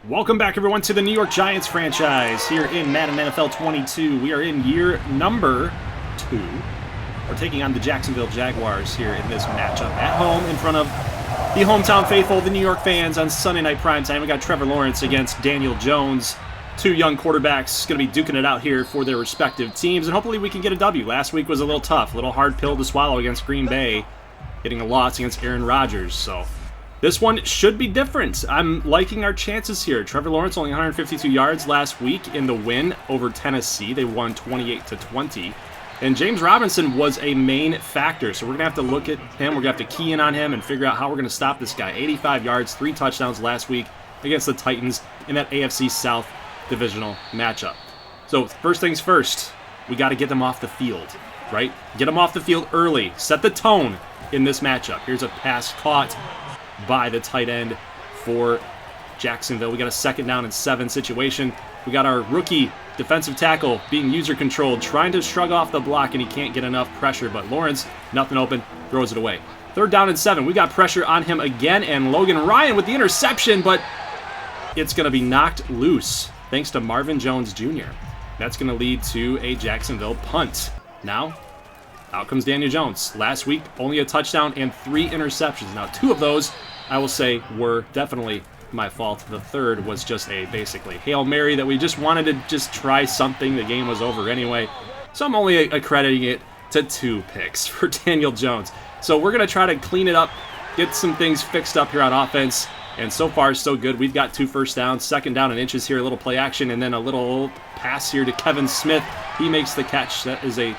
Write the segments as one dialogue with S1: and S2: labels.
S1: Welcome back, everyone, to the New York Giants franchise here in Madden NFL 22. We are in year number 2. We're taking on the Jacksonville Jaguars here in this matchup at home in front of the hometown faithful, the New York fans, on Sunday night primetime. We got Trevor Lawrence against Daniel Jones. Two young quarterbacks going to be duking it out here for their respective teams, and hopefully we can get a W. Last week was a little tough, a little hard pill to swallow against Green Bay, getting a loss against Aaron Rodgers, so this one should be different. I'm liking our chances here. Trevor Lawrence only 152 yards last week in the win over Tennessee. They won 28-20. And James Robinson was a main factor, so we're going to have to look at him. We're going to have to key in on him and figure out how we're going to stop this guy. 85 yards, 3 touchdowns last week against the Titans in that AFC South divisional matchup. So first things first, we got to get them off the field, right? Get them off the field early. Set the tone in this matchup. Here's a pass caught by the tight end for Jacksonville. We got a 2nd down and 7 situation. We got our rookie defensive tackle being user-controlled, trying to shrug off the block, and he can't get enough pressure, but Lawrence, nothing open, throws it away. 3rd down and 7. We got pressure on him again, and Logan Ryan with the interception, but it's going to be knocked loose thanks to Marvin Jones Jr. That's going to lead to a Jacksonville punt. Now, out comes Daniel Jones. Last week, only a touchdown and 3 interceptions. Now, 2 of those, I will say, were definitely my fault. The 3rd was just a basically Hail Mary that we just wanted to just try something. The game was over anyway. So I'm only accrediting it to 2 picks for Daniel Jones. So we're going to try to clean it up, get some things fixed up here on offense. And so far, so good. We've got 2 first downs, 2nd down and inches here, a little play action, and then a little pass here to Kevin Smith. He makes the catch. That is a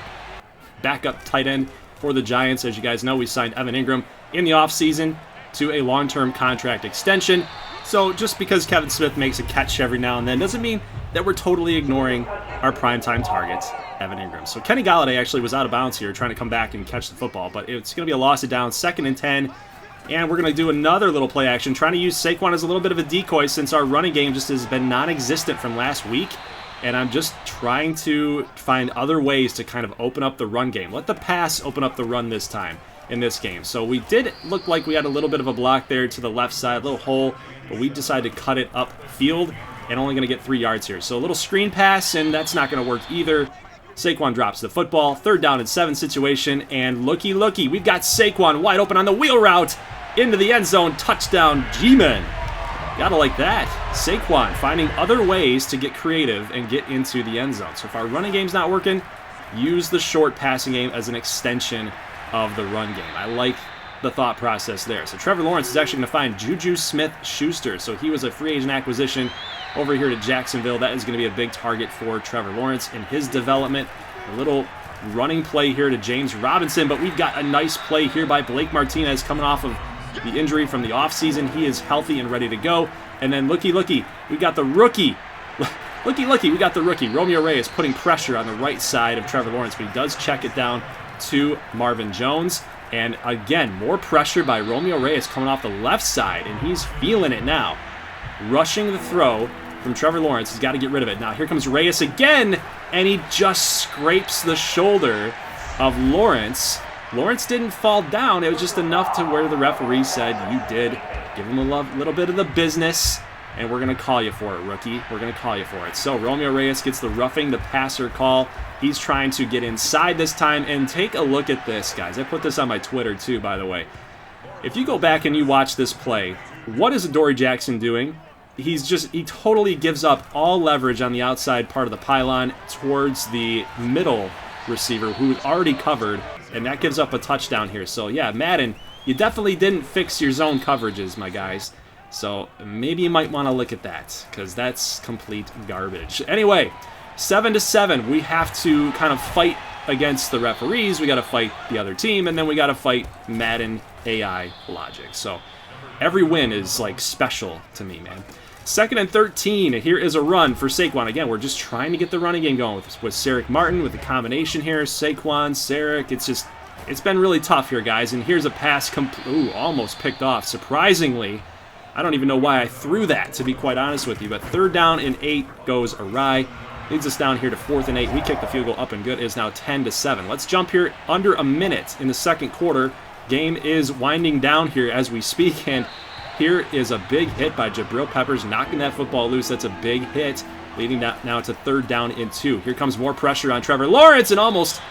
S1: backup tight end for the Giants. As you guys know, we signed Evan Ingram in the offseason to a long-term contract extension. So just because Kevin Smith makes a catch every now and then doesn't mean that we're totally ignoring our primetime target, Evan Ingram. So Kenny Golladay actually was out of bounds here trying to come back and catch the football, but it's going to be a loss of down, 2nd and 10. And we're going to do another little play action, trying to use Saquon as a little bit of a decoy since our running game just has been non-existent from last week. And I'm just trying to find other ways to kind of open up the run game. Let the pass open up the run this time in this game. So we did look like we had a little bit of a block there to the left side, a little hole, but we decided to cut it upfield and only going to get 3 yards here. So a little screen pass, and that's not going to work either. Saquon drops the football, 3rd down and 7 situation, and looky, we've got Saquon wide open on the wheel route into the end zone. Touchdown, G-Man. Gotta like that. Saquon finding other ways to get creative and get into the end zone. So if our running game's not working, use the short passing game as an extension of the run game. I like the thought process there. So Trevor Lawrence is actually going to find Juju Smith-Schuster. So he was a free agent acquisition over here to Jacksonville. That is going to be a big target for Trevor Lawrence in his development. A little running play here to James Robinson, but we've got a nice play here by Blake Martinez coming off of the injury from the offseason. He is healthy and ready to go. And then looky, we got the rookie. We got the rookie. Romeo Reyes putting pressure on the right side of Trevor Lawrence, but he does check it down to Marvin Jones. And again, more pressure by Romeo Reyes coming off the left side, and he's feeling it now. Rushing the throw from Trevor Lawrence. He's got to get rid of it. Now here comes Reyes again, and he just scrapes the shoulder of Lawrence. Lawrence didn't fall down. It was just enough to where the referee said, you did. Give him a little bit of the business, and we're going to call you for it, rookie. We're going to call you for it. So Romeo Reyes gets the roughing the passer call. He's trying to get inside this time, and take a look at this, guys. I put this on my Twitter, too, by the way. If you go back and you watch this play, what is Adoree Jackson doing? He totally gives up all leverage on the outside part of the pylon towards the middle receiver who's already covered, and that gives up a touchdown here. So yeah, Madden, you definitely didn't fix your zone coverages, my guys. So maybe you might want to look at that, because that's complete garbage. Anyway, 7-7. We have to kind of fight against the referees. We got to fight the other team, and then we got to fight Madden AI logic. So every win is like special to me, man. 2nd and 13. Here is a run for Saquon. Again, we're just trying to get the running game going with Sarek Martin, with the combination here. Saquon, Sarek. It's been really tough here, guys. And here's a pass, almost picked off. Surprisingly, I don't even know why I threw that, to be quite honest with you. But 3rd down and 8 goes awry. Leads us down here to 4th and 8. We kick the field goal up and good. It is now 10-7. Let's jump here under a minute in the 2nd quarter. Game is winding down here as we speak, and Here is a big hit by Jabril Peppers, knocking that football loose. That's a big hit, leading now to 3rd down and 2. Here comes more pressure on Trevor Lawrence, and almost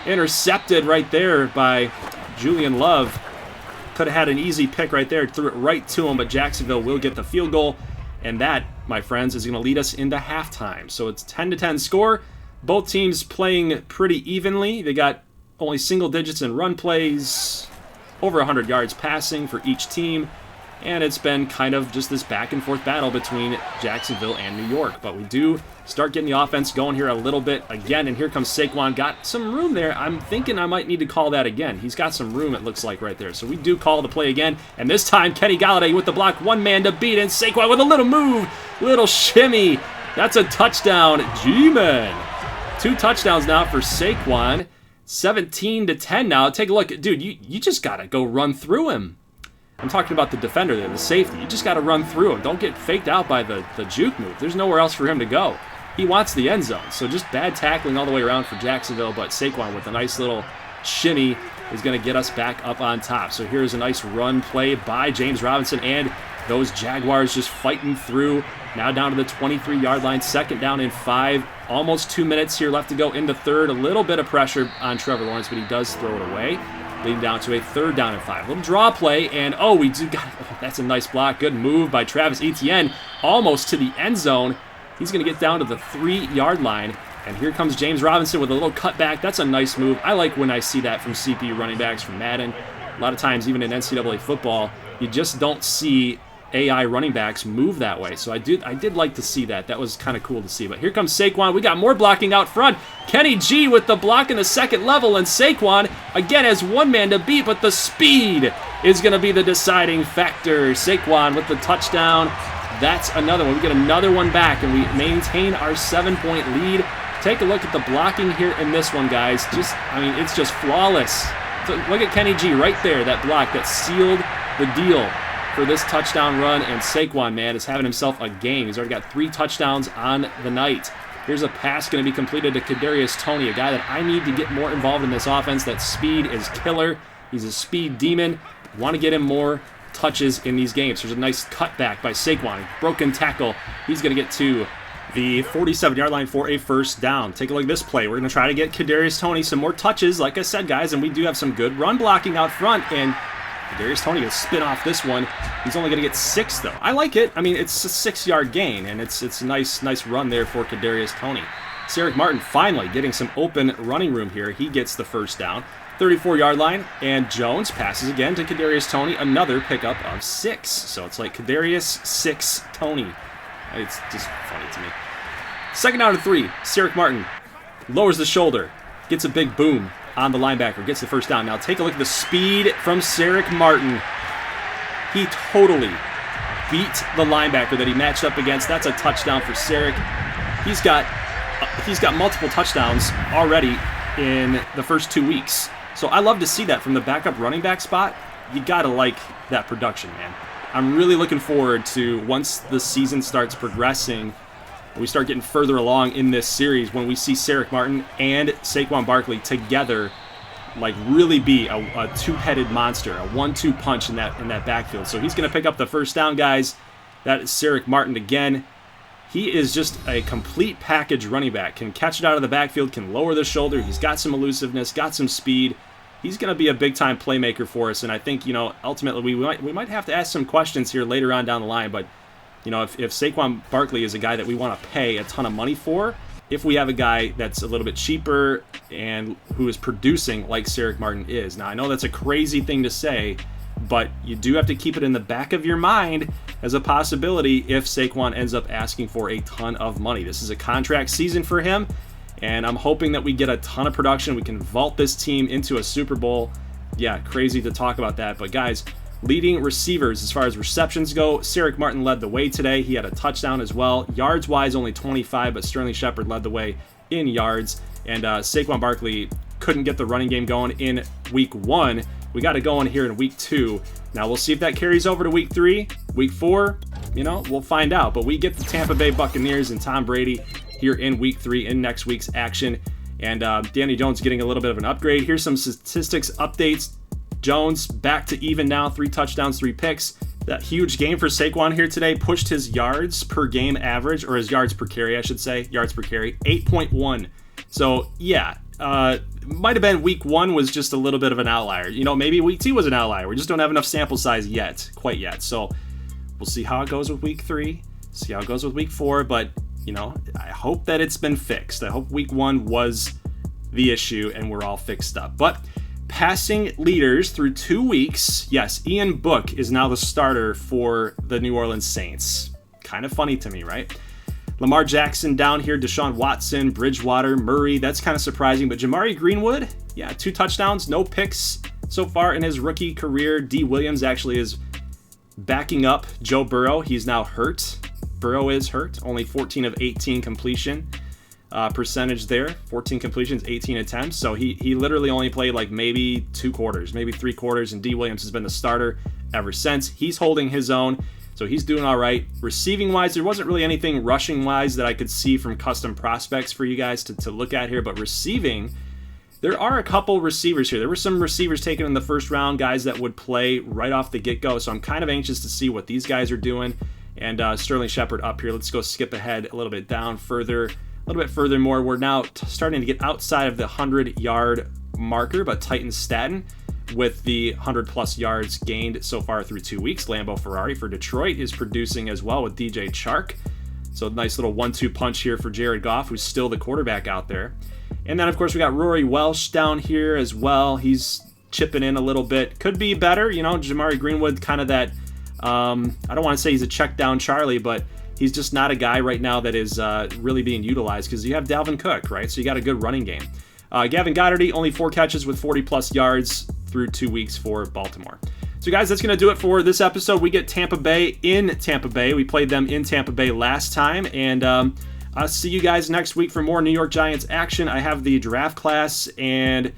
S1: intercepted right there by Julian Love. Could have had an easy pick right there, threw it right to him, but Jacksonville will get the field goal. And that, my friends, is going to lead us into halftime. So it's 10-10 score. Both teams playing pretty evenly. They got only single digits in run plays, over 100 yards passing for each team. And it's been kind of just this back-and-forth battle between Jacksonville and New York. But we do start getting the offense going here a little bit again. And here comes Saquon. Got some room there. I'm thinking I might need to call that again. He's got some room, it looks like, right there. So we do call the play again. And this time, Kenny Golladay with the block. One man to beat. And Saquon with a little move. Little shimmy. That's a touchdown. G-Man. 2 touchdowns now for Saquon. 17-10 now. Take a look. Dude, you just got to go run through him. I'm talking about the defender there, the safety. You just got to run through him. Don't get faked out by the juke move. There's nowhere else for him to go. He wants the end zone. So just bad tackling all the way around for Jacksonville, but Saquon with a nice little shimmy is going to get us back up on top. So here's a nice run play by James Robinson, and those Jaguars just fighting through. Now down to the 23-yard line, 2nd down and 5. Almost 2 minutes here left to go in the 3rd. A little bit of pressure on Trevor Lawrence, but he does throw it away. Leading down to a 3rd down and 5. Little draw play, and we do got that's a nice block. Good move by Travis Etienne, almost to the end zone. He's going to get down to the 3-yard line, and here comes James Robinson with a little cutback. That's a nice move. I like when I see that from CPU running backs from Madden. A lot of times, even in NCAA football, you just don't see AI running backs move that way. So I did like to see that. That was kind of cool to see. But here comes Saquon. We got more blocking out front. Kenny G with the block in the 2nd level, and Saquon again has one man to beat, but the speed is going to be the deciding factor. Saquon with the touchdown. That's another one. We get another one back, and we maintain our 7-point lead. Take a look at the blocking here in this one, guys. It's just flawless. So look at Kenny G right there, that block that sealed the deal for this touchdown run, and Saquon, man, is having himself a game. He's already got 3 touchdowns on the night. Here's a pass going to be completed to Kadarius Toney, a guy that I need to get more involved in this offense. That speed is killer. He's a speed demon. Want to get him more touches in these games. There's a nice cutback by Saquon. Broken tackle. He's going to get to the 47-yard line for a 1st down. Take a look at this play. We're going to try to get Kadarius Toney some more touches, like I said, guys, and we do have some good run blocking out front, and Kadarius Toney will spin off this one. He's only going to get 6, though. I like it. I mean, it's a 6-yard gain, and it's a nice run there for Kadarius Toney. Sarek Martin finally getting some open running room here. He gets the 1st down. 34-yard line, and Jones passes again to Kadarius Toney. Another pickup of 6. So it's like Kadarius 6 Toney. It's just funny to me. 2nd down and 3. Sarek Martin lowers the shoulder, gets a big boom on the linebacker, gets the 1st down. Now take a look at the speed from Sarek Martin. He totally beat the linebacker that he matched up against. That's a touchdown for Sarek. He's got multiple touchdowns already in the first 2 weeks. So I love to see that from the backup running back spot. You gotta like that production, man. I'm really looking forward to, once the season starts progressing, we start getting further along in this series, when we see Sarek Martin and Saquon Barkley together, like really be a two-headed monster, a 1-2 punch in that backfield. So he's going to pick up the 1st down, guys. That is Sarek Martin again. He is just a complete package running back. Can catch it out of the backfield, can lower the shoulder. He's got some elusiveness, got some speed. He's going to be a big-time playmaker for us, and I think, ultimately we might have to ask some questions here later on down the line, but if Saquon Barkley is a guy that we want to pay a ton of money for, if we have a guy that's a little bit cheaper and who is producing like Sarek Martin is. Now, I know that's a crazy thing to say, but you do have to keep it in the back of your mind as a possibility if Saquon ends up asking for a ton of money. This is a contract season for him, and I'm hoping that we get a ton of production. We can vault this team into a Super Bowl. Yeah, crazy to talk about that, but guys, leading receivers as far as receptions go, Sarek Martin led the way today. He had a touchdown as well. Yards-wise, only 25, but Sterling Shepard led the way in yards. And Saquon Barkley couldn't get the running game going in Week 1. We got it going here in Week 2. Now, we'll see if that carries over to Week 3. Week 4, we'll find out. But we get the Tampa Bay Buccaneers and Tom Brady here in Week 3 in next week's action. And Danny Jones getting a little bit of an upgrade. Here's some statistics updates. Jones back to even now, 3 touchdowns, 3 picks. That huge game for Saquon here today pushed his yards per game average, or his yards per carry, I should say, yards per carry, 8.1. So, yeah, might have been week 1 was just a little bit of an outlier. You know, maybe week 2 was an outlier. We just don't have enough sample size yet, quite yet. So, we'll see how it goes with week 3, see how it goes with week 4, but, you know, I hope that it's been fixed. I hope week 1 was the issue and we're all fixed up. But passing leaders through 2 weeks, yes, Ian Book is now the starter for the New Orleans Saints. Kind of funny to me, right? Lamar Jackson down here, Deshaun Watson, Bridgewater, Murray, that's kind of surprising. But Jamari Greenwood, yeah, 2 touchdowns, no picks so far in his rookie career. D. Williams actually is backing up Joe Burrow. He's now hurt. Burrow is hurt. Only 14 of 18 completion percentage there. 14 completions, 18 attempts. So he literally only played like maybe 2 quarters, maybe 3 quarters, and D. Williams has been the starter ever since. He's holding his own, so he's doing all right. Receiving-wise, there wasn't really anything rushing-wise that I could see from custom prospects for you guys to look at here, but receiving, there are a couple receivers here. There were some receivers taken in the first round, guys that would play right off the get-go, so I'm kind of anxious to see what these guys are doing. And Sterling Shepard up here. Let's go skip ahead a little bit down further. A little bit furthermore, we're now starting to get outside of the 100-yard marker, but Titan Staten with the 100-plus yards gained so far through 2 weeks. Lambeau Ferrari for Detroit is producing as well with DJ Chark. So nice little 1-2 punch here for Jared Goff, who's still the quarterback out there. And then, of course, we got Rory Welsh down here as well. He's chipping in a little bit. Could be better. You know, Jamari Greenwood, kind of that, I don't want to say he's a check down Charlie, but he's just not a guy right now that is really being utilized because you have Dalvin Cook, right? So you got a good running game. Gavin Goddard, only 4 catches with 40-plus yards through 2 weeks for Baltimore. So, guys, that's going to do it for this episode. We get Tampa Bay in Tampa Bay. We played them in Tampa Bay last time, and I'll see you guys next week for more New York Giants action. I have the draft class and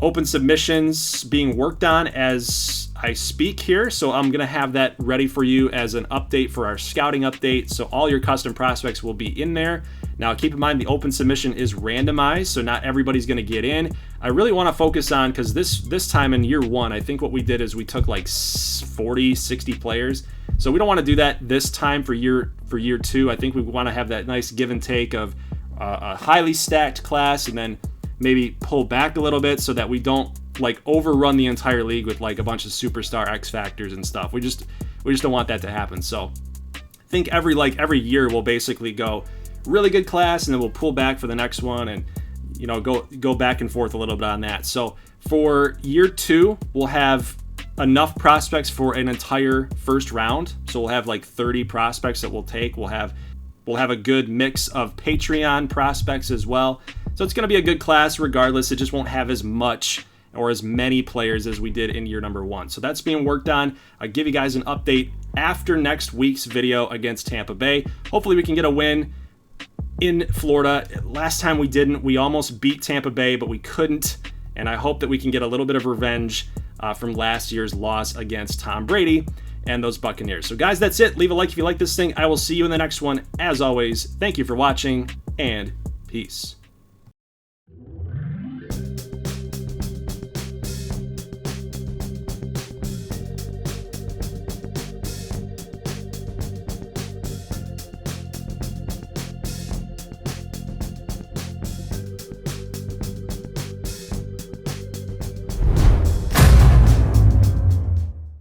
S1: open submissions being worked on as I speak here, so I'm going to have that ready for you as an update for our scouting update, so all your custom prospects will be in there. Now, keep in mind the open submission is randomized, so not everybody's going to get in. I really want to focus on, because this time in year 1, I think what we did is we took like 40, 60 players, so we don't want to do that this time for year 2. I think we want to have that nice give and take of a highly stacked class, and then maybe pull back a little bit so that we don't like overrun the entire league with like a bunch of superstar X factors and stuff. We just don't want that to happen. So I think every year we'll basically go really good class and then we'll pull back for the next one and, you know, go back and forth a little bit on that. So for year 2, we'll have enough prospects for an entire first round. So we'll have like 30 prospects that we'll take. We'll have a good mix of Patreon prospects as well. So it's going to be a good class regardless. It just won't have as much or as many players as we did in year number 1. So that's being worked on. I'll give you guys an update after next week's video against Tampa Bay. Hopefully we can get a win in Florida. Last time we didn't. We almost beat Tampa Bay, but we couldn't. And I hope that we can get a little bit of revenge from last year's loss against Tom Brady and those Buccaneers. So guys, that's it. Leave a like if you like this thing. I will see you in the next one. As always, thank you for watching and peace.